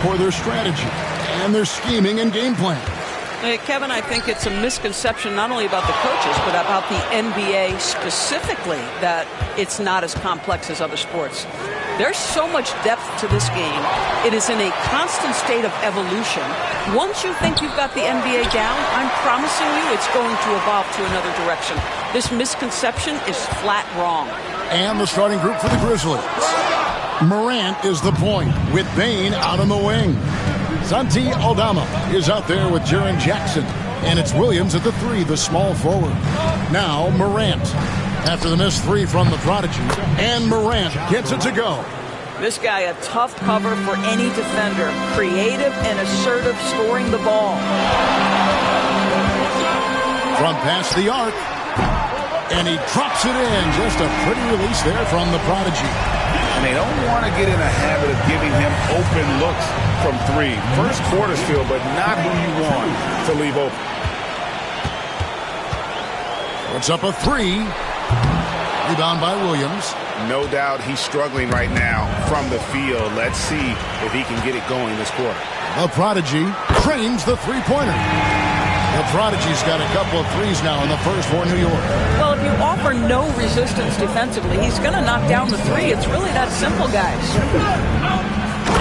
for their strategy and their scheming and game plan. Hey, Kevin, I think it's a misconception not only about the coaches, but about the NBA specifically, that it's not as complex as other sports. There's so much depth to this game. It is in a constant state of evolution. Once you think you've got the NBA down, I'm promising you it's going to evolve to another direction. This misconception is flat wrong. And the starting group for the Grizzlies. Morant is the point with Bane out on the wing. Santi Aldama is out there with Jaren Jackson. And it's Williams at the 3, the small forward. Now Morant. After the missed 3 from the prodigy. And Morant gets it to go. This guy, a tough cover for any defender. Creative and assertive scoring the ball. From past the arc. And he drops it in. Just a pretty release there from the prodigy. And they don't want to get in a habit of giving him open looks from 3. First quarter's feel, but not who you want to leave open. Puts up a 3. Rebound by Williams. No doubt he's struggling right now from the field. Let's see if he can get it going this quarter. The prodigy trains the three-pointer. The prodigy's got a couple of threes now in the first for New York. Well, if you offer no resistance defensively, he's going to knock down the 3. It's really that simple, guys.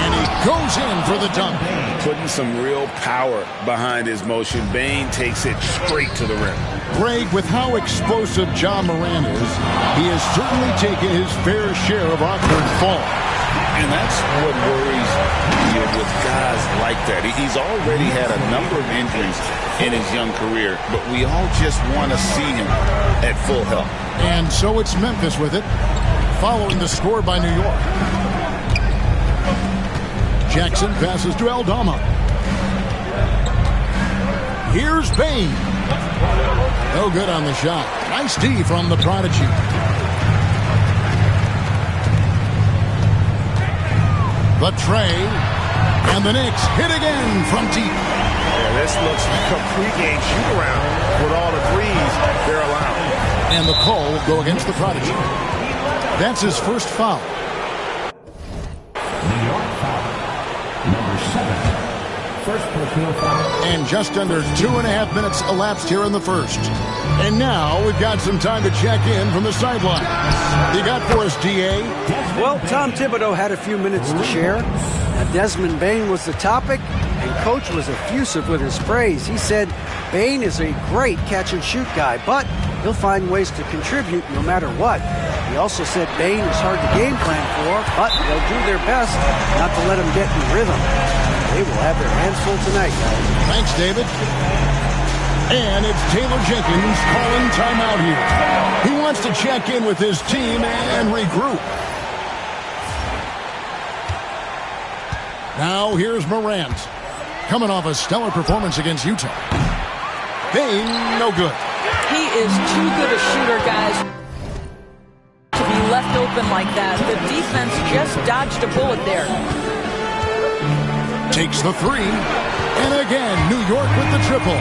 And he goes in for the dunk. Putting some real power behind his motion. Bane takes it straight to the rim. Greg, with how explosive Ja Morant is, he has certainly taken his fair share of awkward falls. And that's what worries you with guys like that. He's already had a number of injuries in his young career, but we all just want to see him at full health. And so it's Memphis with it, following the score by New York. Jackson passes to Aldama. Here's Bane. No good on the shot. Nice D from the prodigy. The tray. And the Knicks hit again from deep. Yeah, this looks like a pregame shoot-around with all the threes they're allowing. And the call will go against the prodigy. That's his first foul. New York foul. Number 7. First personal foul. And just under 2.5 minutes elapsed here in the first. And now we've got some time to check in from the sideline. You got for us, D.A.? Well, Tom Thibodeau had a few minutes to share. Desmond Bane was the topic, and Coach was effusive with his praise. He said Bane is a great catch-and-shoot guy, but he'll find ways to contribute no matter what. He also said Bane is hard to game plan for, but they'll do their best not to let him get in rhythm. They will have their hands full tonight, guys. Thanks, David. And it's Taylor Jenkins calling timeout here. He wants to check in with his team and regroup. Now here's Morant, coming off a stellar performance against Utah. Bane, no good. He is too good a shooter, guys, to be left open like that. The defense just dodged a bullet there. Takes the 3. And again, New York with the triple.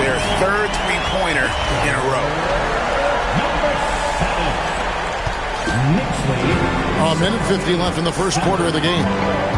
Their third three-pointer in a row. A minute 50 left in the first quarter of the game.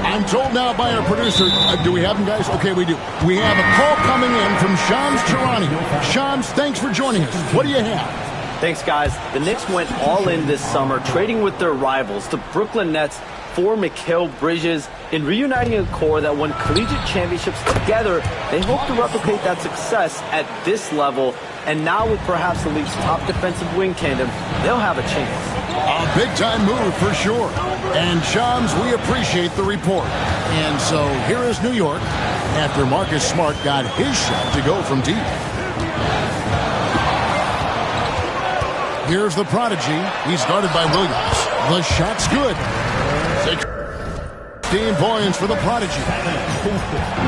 I'm told now by our producer, do we have him, guys? Okay, we do. We have a call coming in from Shams Charani. Shams, thanks for joining us. What do you have? Thanks, guys. The Knicks went all in this summer, trading with their rivals, the Brooklyn Nets, for Mikal Bridges. In reuniting a core that won collegiate championships together, they hope to replicate that success at this level. And now with perhaps the league's top defensive wing tandem, they'll have a chance. A big-time move for sure. And Shams, we appreciate the report. And so here is New York after Marcus Smart got his shot to go from deep. Here's the prodigy. He's guarded by Williams. The shot's good. 16 points for the prodigy.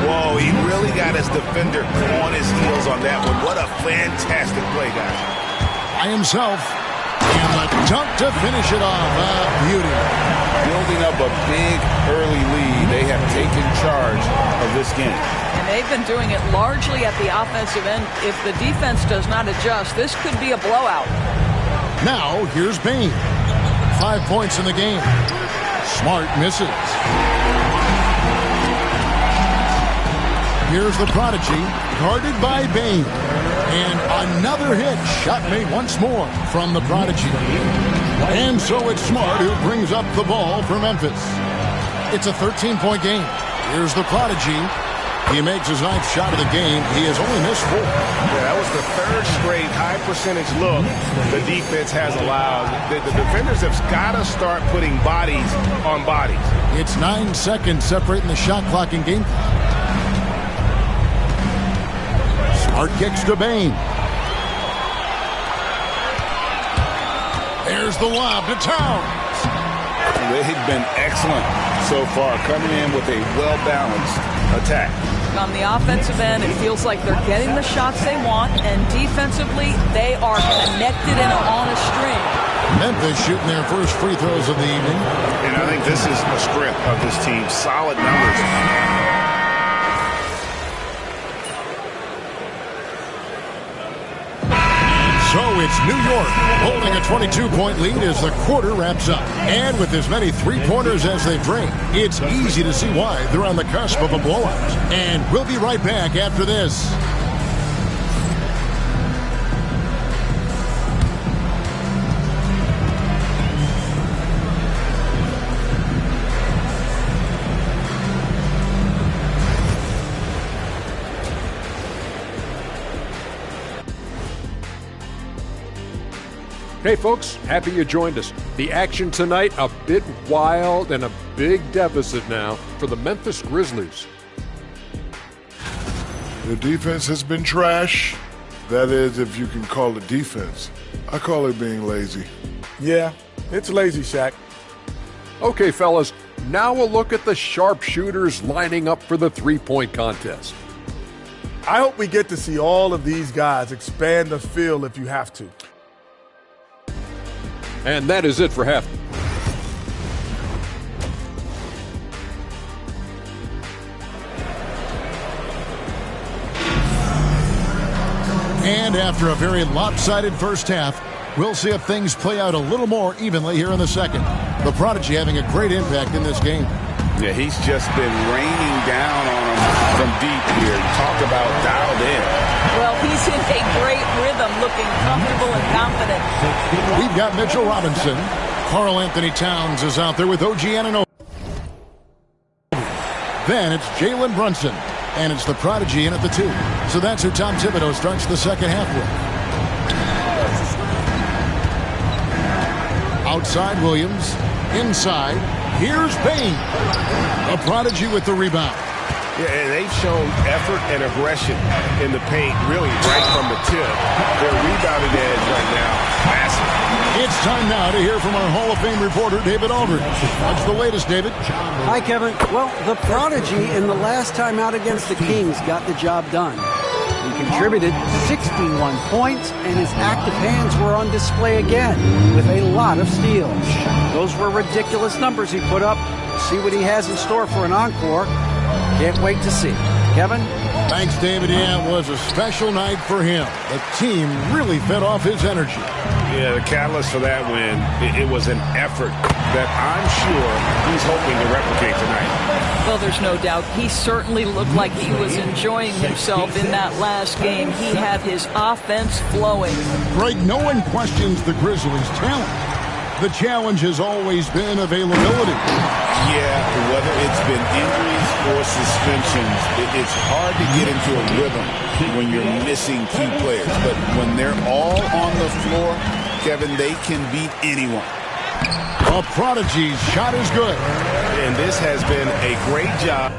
Whoa, he really got his defender on his heels on that one. What a fantastic play, guys. By himself. And the dunk to finish it off. Beauty. Building up a big early lead. They have taken charge of this game. And they've been doing it largely at the offensive end. If the defense does not adjust, this could be a blowout. Now, here's Bane. 5 points in the game. Smart misses. Here's the prodigy, guarded by Bane. And another hit, shot made once more from the prodigy. And so it's Smart who brings up the ball for Memphis. It's a 13-point game. Here's the prodigy. He makes his 9th shot of the game. He has only missed 4. Yeah, that was the 3rd straight high-percentage look the defense has allowed. The defenders have got to start putting bodies on bodies. It's 9 seconds separating the shot clock and game clock. Smart kicks to Bane. There's the lob to Towns. They've been excellent so far, coming in with a well-balanced attack. On the offensive end, it feels like they're getting the shots they want, and defensively, they are connected and on a string. Memphis shooting their first free throws of the evening. And I think this is a strength of this team. Solid numbers. So it's New York holding a 22-point lead as the quarter wraps up. And with as many three-pointers as they bring, it's easy to see why they're on the cusp of a blowout. And we'll be right back after this. Hey folks, happy you joined us. The action tonight, a bit wild and a big deficit now for the Memphis Grizzlies. The defense has been trash. That is, if you can call it defense. I call it being lazy. Yeah, it's lazy, Shaq. Okay, fellas, now we'll look at the sharpshooters lining up for the three-point contest. I hope we get to see all of these guys expand the field if you have to. And that is it for half. And after a very lopsided first half, we'll see if things play out a little more evenly here in the second. The prodigy having a great impact in this game. Yeah, he's just been raining down on them from deep here. Talk about dialed in. Well, he's in a great rhythm, looking comfortable and confident. We've got Mitchell Robinson. Karl Anthony Towns is out there with OG Anunoby. Then it's Jalen Brunson. And it's the prodigy in at the 2. So that's who Tom Thibodeau starts the second half with. Outside Williams. Inside. Here's Bane. A prodigy with the rebound. Yeah, and they've shown effort and aggression in the paint, really right from the tip. Their rebounding edge right now, massive. It's time now to hear from our Hall of Fame reporter, David Aldridge. What's the latest, David? Hi, Kevin. Well, the prodigy in the last time out against the Kings got the job done. He contributed 61 points, and his active hands were on display again with a lot of steals. Those were ridiculous numbers he put up. See what he has in store for an encore. Can't wait to see. Kevin? Thanks, David. Yeah, it was a special night for him. The team really fed off his energy. Yeah, the catalyst for that win, it was an effort that I'm sure he's hoping to replicate tonight. Well, there's no doubt. He certainly looked like he was enjoying himself in that last game. He had his offense flowing. Greg, no one questions the Grizzlies' talent. The challenge has always been availability. Yeah, whether it's been injuries or suspensions, it's hard to get into a rhythm when you're missing key players. But when they're all on the floor, Kevin, they can beat anyone. A prodigy's shot is good. And this has been a great job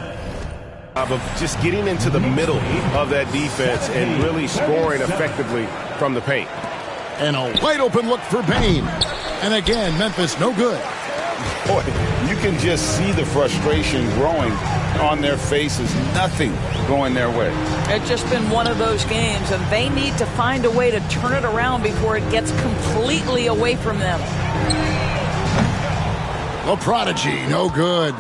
of just getting into the middle of that defense and really scoring effectively from the paint. And a wide open look for Bane. And again, Memphis no good. Boy, you can just see the frustration growing on their faces. Nothing going their way. It's just been one of those games, and they need to find a way to turn it around before it gets completely away from them. The prodigy, no good.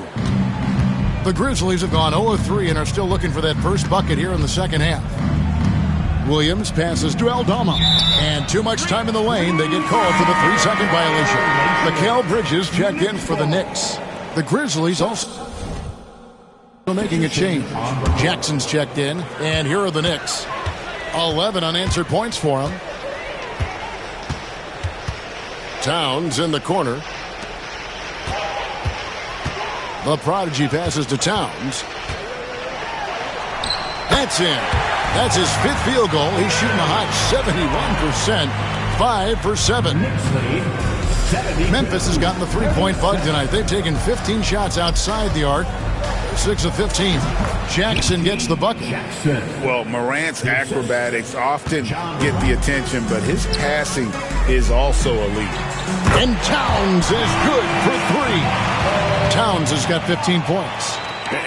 The Grizzlies have gone 0-3 and are still looking for that first bucket here in the second half. Williams passes to Aldama. And too much time in the lane. They get called for the 3-second violation. Mikal Bridges checked in for the Knicks. The Grizzlies also Making a change. Jackson's checked in, and here are the Knicks. 11 unanswered points for him. Towns in the corner. The prodigy passes to Towns. That's in. That's his 5th field goal. He's shooting a hot 71%. 5 for 7. Memphis has gotten the three-point bug tonight. They've taken 15 shots outside the arc. 6 of 15. Jackson gets the bucket. Well, Morant's acrobatics often get the attention, but his passing is also elite. And Towns is good for 3. Towns has got 15 points.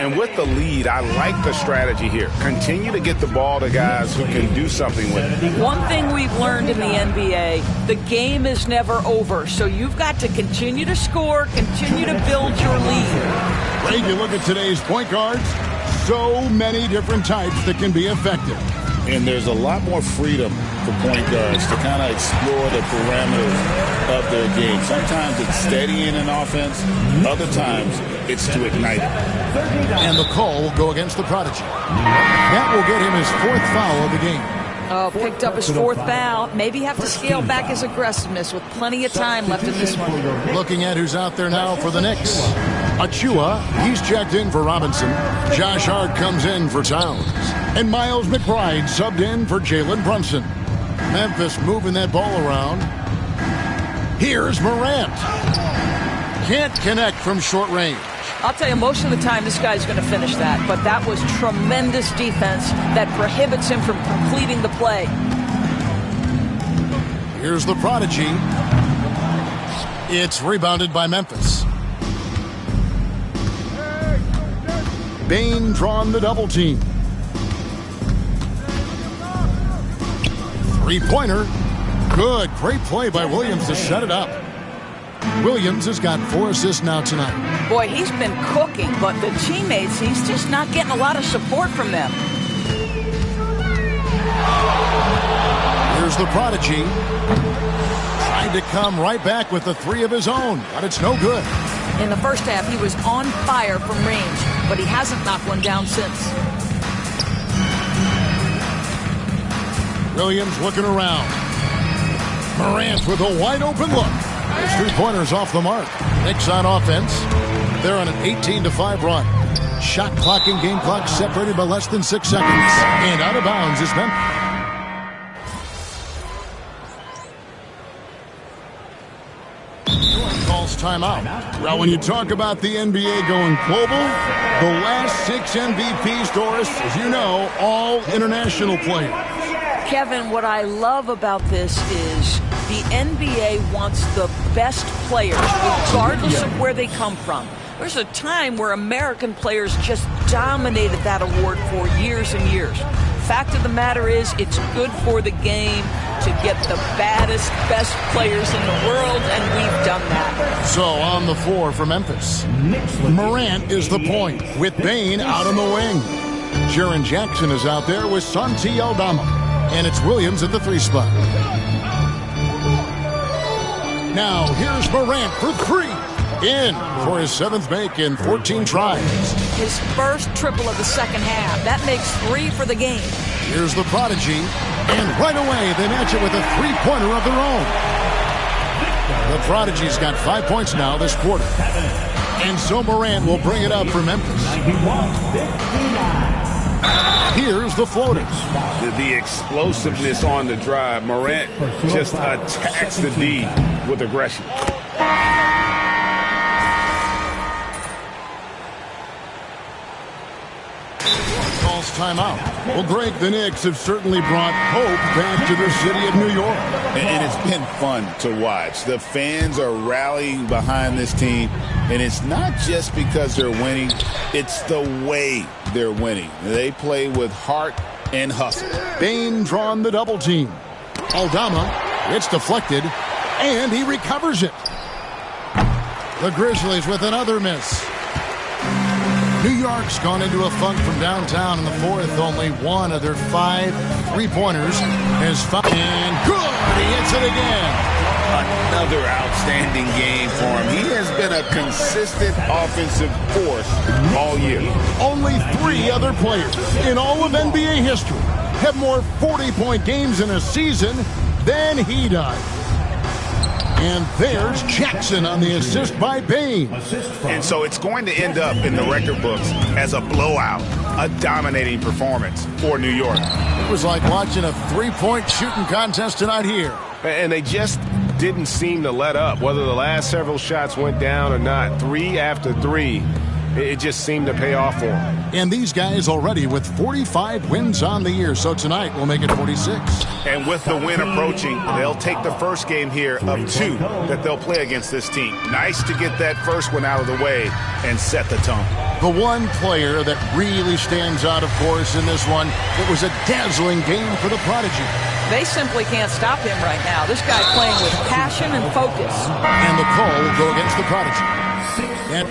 And with the lead, I like the strategy here. Continue to get the ball to guys who can do something with it. One thing we've learned in the NBA, the game is never over. So you've got to continue to score, continue to build your lead. Greg, you look at today's point guards, so many different types that can be effective. And there's a lot more freedom for point guards to kind of explore the parameters of their game. Sometimes it's steadying an offense. Other times it's to ignite it. And the call will go against the prodigy. That will get him his 4th foul of the game. Oh, picked up his 4th foul. Maybe have to scale back his aggressiveness with plenty of time left in this one. Looking at who's out there now for the Knicks. Achua, he's checked in for Robinson. Josh Hart comes in for Towns. And Miles McBride subbed in for Jalen Brunson. Memphis moving that ball around. Here's Morant. Can't connect from short range. I'll tell you, most of the time this guy's going to finish that, but that was tremendous defense that prohibits him from completing the play. Here's the prodigy. It's rebounded by Memphis. Bane drawn the double team. Three-pointer. Good. Great play by Williams to set it up. Williams has got 4 assists now tonight. Boy, he's been cooking, but the teammates, he's just not getting a lot of support from them. Here's the prodigy. Trying to come right back with the 3 of his own, but it's no good. In the first half, he was on fire from range, but he hasn't knocked one down since. Williams looking around. Morant with a wide-open look. His 3-pointers off the mark. Knicks on offense. They're on an 18-5 run. Shot clock and game clock separated by less than 6 seconds. And out of bounds is Memphis. Calls timeout. Well, when you talk about the NBA going global, the last 6 MVPs, Doris, as you know, all international players. Kevin, what I love about this is the NBA wants the best players, regardless of where they come from. There's a time where American players just dominated that award for years and years. Fact of the matter is, it's good for the game to get the baddest, best players in the world, and we've done that. So on the floor for Memphis, Morant is the point with Bane out on the wing. Jaren Jackson is out there with Santi Aldama, and it's Williams at the 3 spot. Now here's Morant for 3. In for his 7th make in 14 tries. His first triple of the second half. That makes 3 for the game. Here's the prodigy. And right away, they match it with a 3-pointer of their own. The prodigy's got 5 points now this quarter. And so Morant will bring it up for Memphis. Here's the floater. The explosiveness on the drive. Morant just attacks the D with aggression. Calls timeout. Well, Greg, the Knicks have certainly brought hope back to the city of New York. And it's been fun to watch. The fans are rallying behind this team. And it's not just because they're winning. It's the way they're winning. They play with heart and hustle. Bane drawn the double team. Aldama, it's deflected, and he recovers it. The Grizzlies with another miss. New York's gone into a funk from downtown in the 4th. Only one of their 5 3-pointers is fouled. And good! He hits it again. Another outstanding game for him. He has been a consistent offensive force all year. Only 3 other players in all of NBA history have more 40-point games in a season than he does. And there's Jackson on the assist by Bane. And so it's going to end up in the record books as a blowout, a dominating performance for New York. It was like watching a 3-point shooting contest tonight here. And they just didn't seem to let up. Whether the last several shots went down or not, 3 after 3, it just seemed to pay off for them. And these guys already with 45 wins on the year, so tonight will make it 46. And with the win approaching, they'll take the first game here of 2 that they'll play against this team. Nice to get that first one out of the way and set the tone. The one player that really stands out, of course, in this one, it was a dazzling game for the Prodigy. They simply can't stop him right now. This guy playing with passion and focus. And the call will go against the Prodigy. And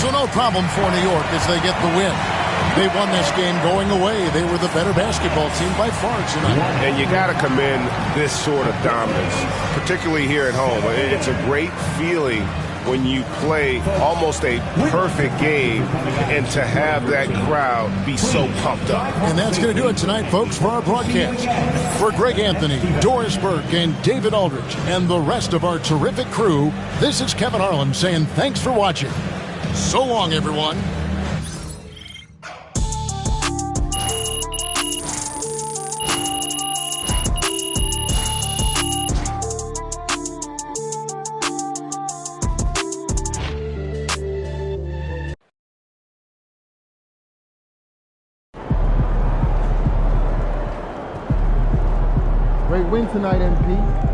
so no problem for New York as they get the win. They won this game going away. They were the better basketball team by far tonight. And you got to commend this sort of dominance, particularly here at home. It's a great feeling when you play almost a perfect game and to have that crowd be so pumped up. And that's going to do it tonight, folks, for our broadcast. For Greg Anthony, Doris Burke, and David Aldridge, and the rest of our terrific crew, this is Kevin Harlan saying thanks for watching. So long, everyone. Great win tonight, MP.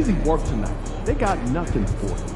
easy work tonight. They got nothing for you.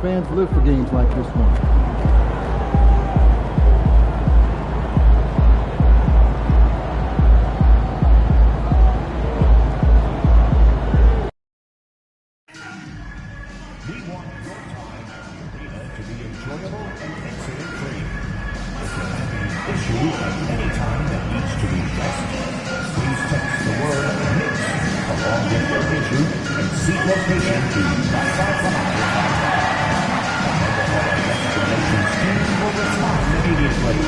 Fans live for games like this one. Along with your issue and seat location to respond immediately.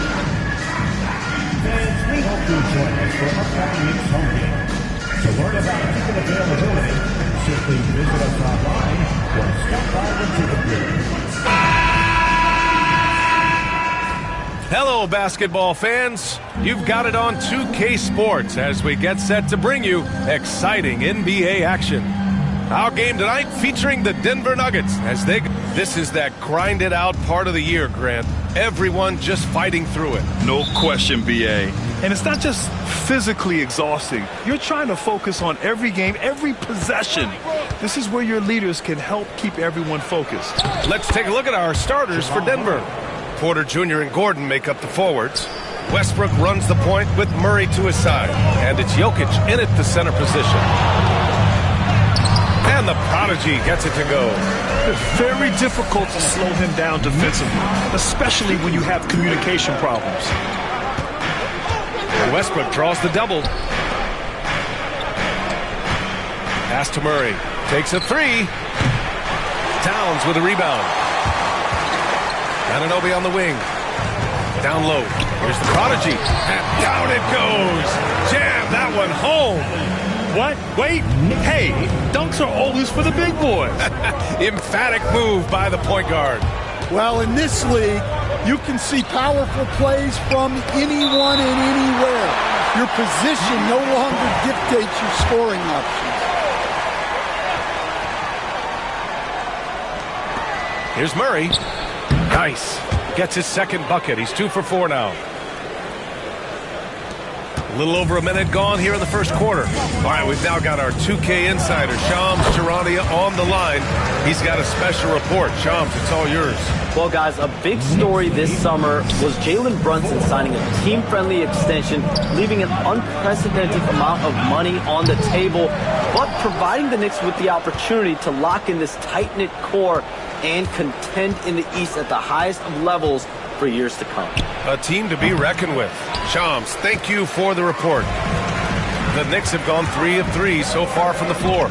Fans, we hope you join us for upcoming Knicks home games. To learn about ticket availability, simply visit us online or stop by the ticket booth. Hello, basketball fans. You've got it on 2K Sports as we get set to bring you exciting NBA action. Our game tonight featuring the Denver Nuggets as this is that grinded out part of the year, Grant. Everyone just fighting through it. No question, BA. And it's not just physically exhausting. You're trying to focus on every game, every possession. This is where your leaders can help keep everyone focused. Let's take a look at our starters for Denver. Porter Jr. and Gordon make up the forwards. Westbrook runs the point with Murray to his side. And it's Jokic in at the center position. And the prodigy gets it to go. It's very difficult to slow him down defensively, especially when you have communication problems. And Westbrook draws the double. Pass to Murray. Takes a three. Towns with a rebound. Anunoby on the wing. Down low. Here's the prodigy. And down it goes. Jam that one home. What? Wait. Hey, dunks are always for the big boys. Emphatic move by the point guard. Well, in this league, you can see powerful plays from anyone and anywhere. Your position no longer dictates your scoring options. Here's Murray. Nice. Gets his second bucket. He's 2 for 4 now. A little over a minute gone here in the first quarter. All right, we've now got our 2K insider, Shams Charania, on the line. He's got a special report. Shams, it's all yours. Well, guys, a big story this summer was Jalen Brunson signing a team-friendly extension, leaving an unprecedented amount of money on the table, but providing the Knicks with the opportunity to lock in this tight-knit core and contend in the East at the highest of levels for years to come. A team to be reckoned with. Shams, thank you for the report. The Knicks have gone 3 of 3 so far from the floor.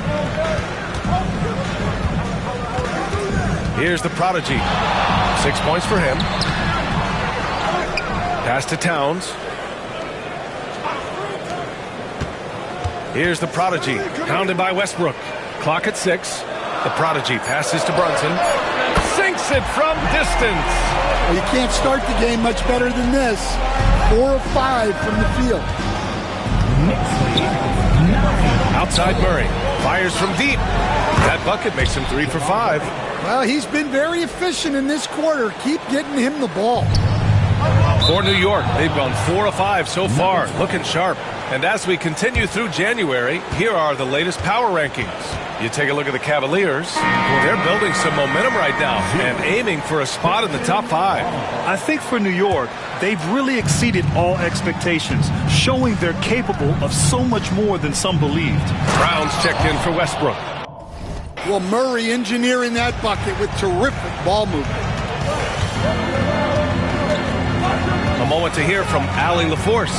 Here's the prodigy. 6 points for him. Pass to Towns. Here's the prodigy. Pounded by Westbrook. Clock at 6. The prodigy passes to Brunson. Sinks it from distance. Well, you can't start the game much better than this. 4 of 5 from the field. Outside Murray. Fires from deep. That bucket makes him 3 for 5. Well, he's been very efficient in this quarter. Keep getting him the ball. For New York, they've gone 4 of 5 so far. Looking sharp. And as we continue through January, here are the latest power rankings. You take a look at the Cavaliers. They're building some momentum right now and aiming for a spot in the top 5. I think for New York, they've really exceeded all expectations, showing they're capable of so much more than some believed. Brown's checked in for Westbrook. Well, Murray engineering that bucket with terrific ball movement. A moment to hear from Allie LaForce.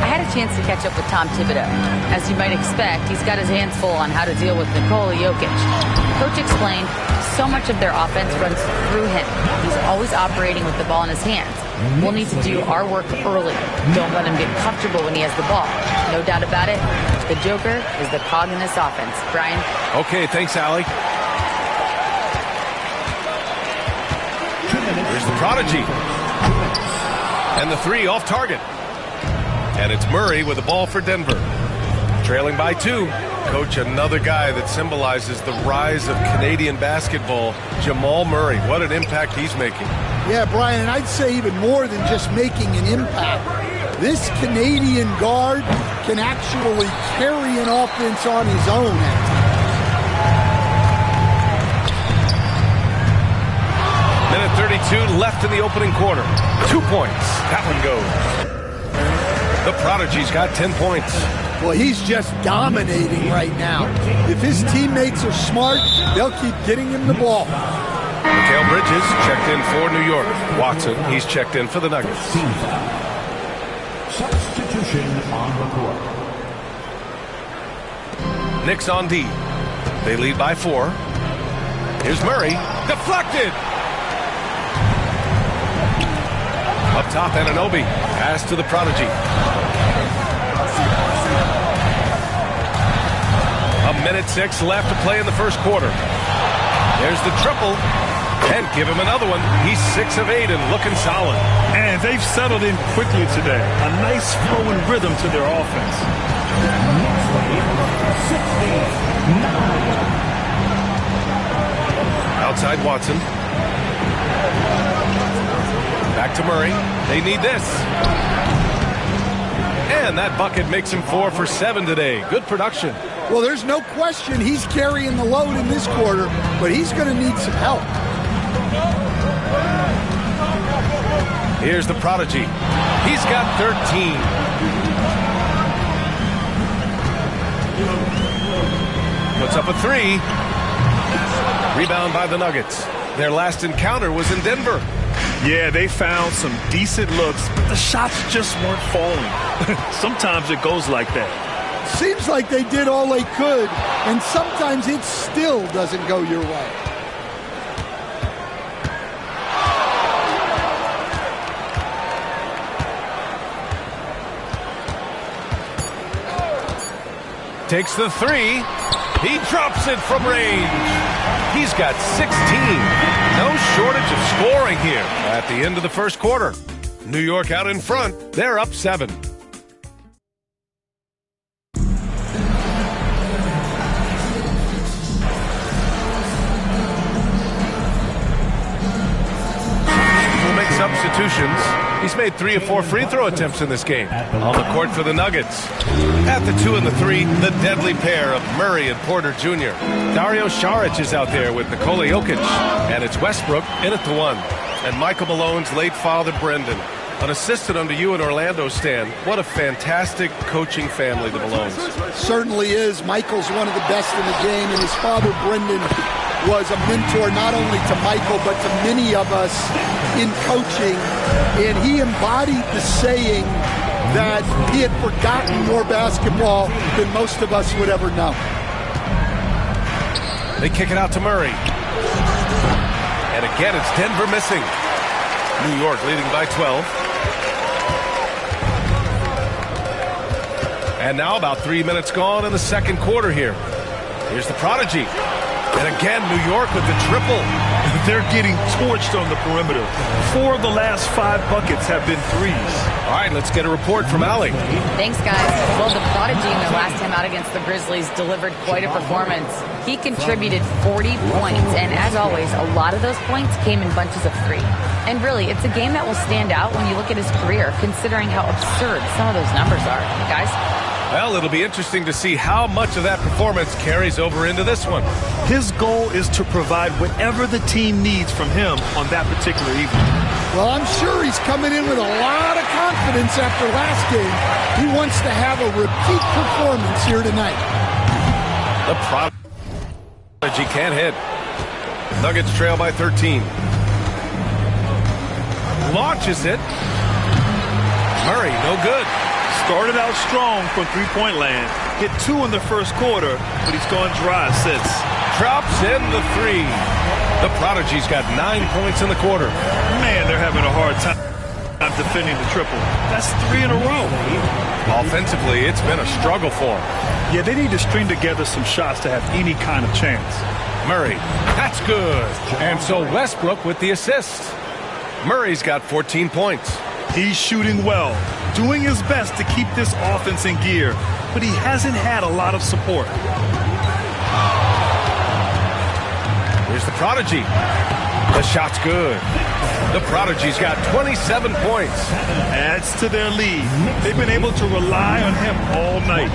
I had a chance to catch up with Tom Thibodeau. As you might expect, he's got his hands full on how to deal with Nikola Jokic. Coach explained so much of their offense runs through him. He's always operating with the ball in his hands. We'll need to do our work early. Don't let him get comfortable when he has the ball. No doubt about it, the Joker is the cog in this offense. Brian? Okay, thanks, Allie. Here's the prodigy. And the 3 off target. And it's Murray with the ball for Denver. Trailing by 2. Coach, another guy that symbolizes the rise of Canadian basketball, Jamal Murray. What an impact he's making. Yeah, Brian, and I'd say even more than just making an impact. This Canadian guard can actually carry an offense on his own at times. Minute 32 left in the opening quarter. 2 points. That one goes. The prodigy's got 10 points. Well, he's just dominating right now. If his teammates are smart, they'll keep getting him the ball. Mikal Bridges checked in for New York. Watson, he's checked in for the Nuggets. Substitution on the court. Knicks on D. They lead by 4. Here's Murray. Deflected. Up top, Anunoby. Pass to the prodigy. A minute 6 left to play in the first quarter. There's the triple. And give him another one. He's 6 of 8 and looking solid. And they've settled in quickly today. A nice flowing rhythm to their offense. Outside Watson. Back to Murray. They need this. And that bucket makes him 4 for 7 today. Good production. Well, there's no question he's carrying the load in this quarter, but he's going to need some help. Here's the prodigy. He's got 13. Puts up a 3. Rebound by the Nuggets. Their last encounter was in Denver. Yeah, they found some decent looks, but the shots just weren't falling. Sometimes it goes like that. Seems like they did all they could, and sometimes it still doesn't go your way. Takes the 3. He drops it from range. He's got 16. No shortage of scoring here at the end of the first quarter. New York out in front. They're up 7. We'll make substitutions. He's made 3 of 4 free throw attempts in this game. On the court for the Nuggets. At the 2 and the 3, the deadly pair of Murray and Porter Jr. Dario Saric is out there with Nikola Jokic. And it's Westbrook in at the 1. And Michael Malone's late father, Brendan. An assistant under you in Orlando, Stan. What a fantastic coaching family, the Malones. Certainly is. Michael's one of the best in the game, and his father, Brendan, was a mentor not only to Michael but to many of us in coaching, and he embodied the saying that he had forgotten more basketball than most of us would ever know. They kick it out to Murray. And again, it's Denver missing. New York leading by 12. And now about 3 minutes gone in the second quarter here. Here's the prodigy. And again, New York with the triple. They're getting torched on the perimeter. 4 of the last 5 buckets have been threes. All right, let's get a report from Allie. Thanks, guys. Well, the prodigy in their last time out against the Grizzlies delivered quite a performance. He contributed 40 points, and as always, a lot of those points came in bunches of 3. And really, it's a game that will stand out when you look at his career, considering how absurd some of those numbers are. Guys? Well, it'll be interesting to see how much of that performance carries over into this one. His goal is to provide whatever the team needs from him on that particular evening. Well, I'm sure he's coming in with a lot of confidence after last game. He wants to have a repeat performance here tonight. The prodigy can't hit. Nuggets trail by 13. Launches it. Murray, no good. Started out strong from three-point land. Hit 2 in the first quarter, but he's gone dry since. Drops in the 3. The prodigy's got 9 points in the quarter. Man, they're having a hard time defending the triple. That's 3 in a row. Offensively, it's been a struggle for them. Yeah, they need to string together some shots to have any kind of chance. Murray, that's good. And so Westbrook with the assist. Murray's got 14 points. He's shooting well, doing his best to keep this offense in gear, but he hasn't had a lot of support. Here's the prodigy. The shot's good. The prodigy's got 27 points. Adds to their lead. They've been able to rely on him all night.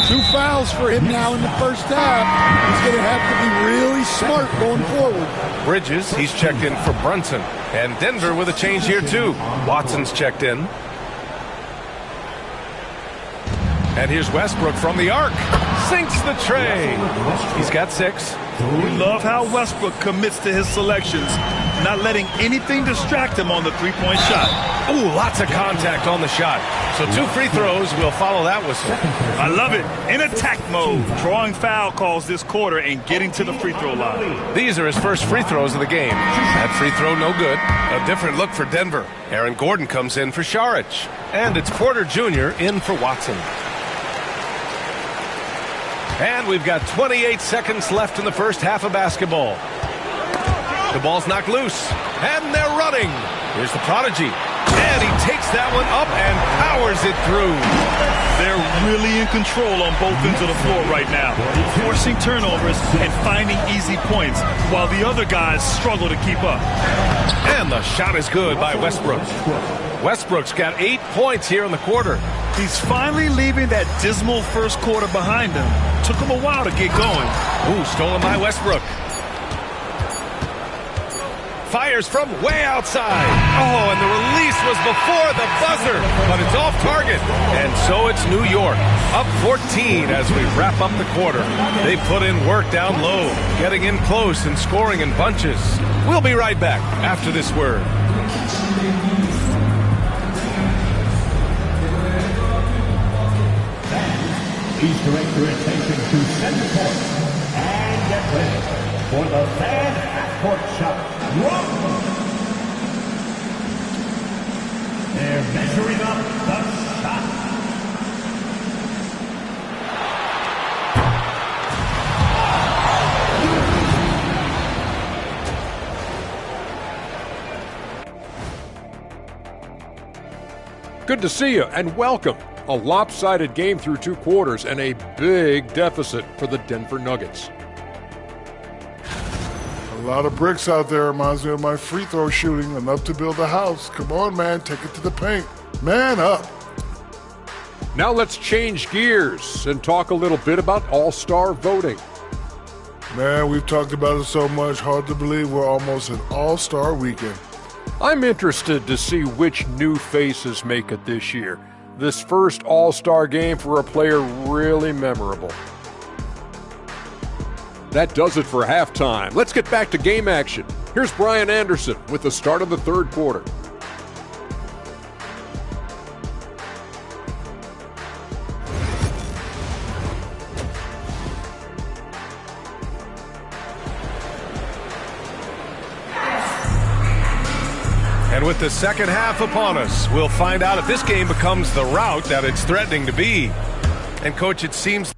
2 fouls for him now in the first half. He's going to have to be really smart going forward. Bridges, he's checked in for Brunson. And Denver with a change here, too. Watson's checked in. And here's Westbrook from the arc. Sinks the tray. He's got 6. We love how Westbrook commits to his selections. not letting anything distract him on the three-point shot. Ooh, lots of contact on the shot. So 2 free throws will follow that whistle. I love it. In attack mode, drawing foul calls this quarter and getting to the free throw line. These are his first free throws of the game. That free throw no good. A different look for Denver. Aaron Gordon comes in for Šarić. And it's Porter Jr. in for Watson. And we've got 28 seconds left in the first half of basketball. The ball's knocked loose. And they're running. Here's the prodigy. And he takes that one up and powers it through. They're really in control on both ends of the floor right now, forcing turnovers and finding easy points, while the other guys struggle to keep up. And the shot is good by Westbrook. Westbrook's got 8 points here in the quarter. He's finally leaving that dismal first quarter behind him. Took him a while to get going. Ooh, stolen by Westbrook. Fires from way outside. Oh, and the release was before the buzzer, but it's off target. And so it's New York, up 14 as we wrap up the quarter. They put in work down low, getting in close and scoring in bunches. We'll be right back after this word. Please direct your attention to center court and get ready for the fan half-court shot. They're measuring up the shot. Good to see you and welcome. A lopsided game through 2 quarters and a big deficit for the Denver Nuggets. A lot of bricks out there. Reminds me of my free throw shooting. Enough to build a house. Come on, man. Take it to the paint. Man up. Now let's change gears and talk a little bit about all-star voting. Man, we've talked about it so much. Hard to believe we're almost at all-star weekend. I'm interested to see which new faces make it this year. This first all-star game for a player really memorable. That does it for halftime. Let's get back to game action. Here's Brian Anderson with the start of the third quarter. And with the second half upon us, we'll find out if this game becomes the rout that it's threatening to be. And, Coach, it seems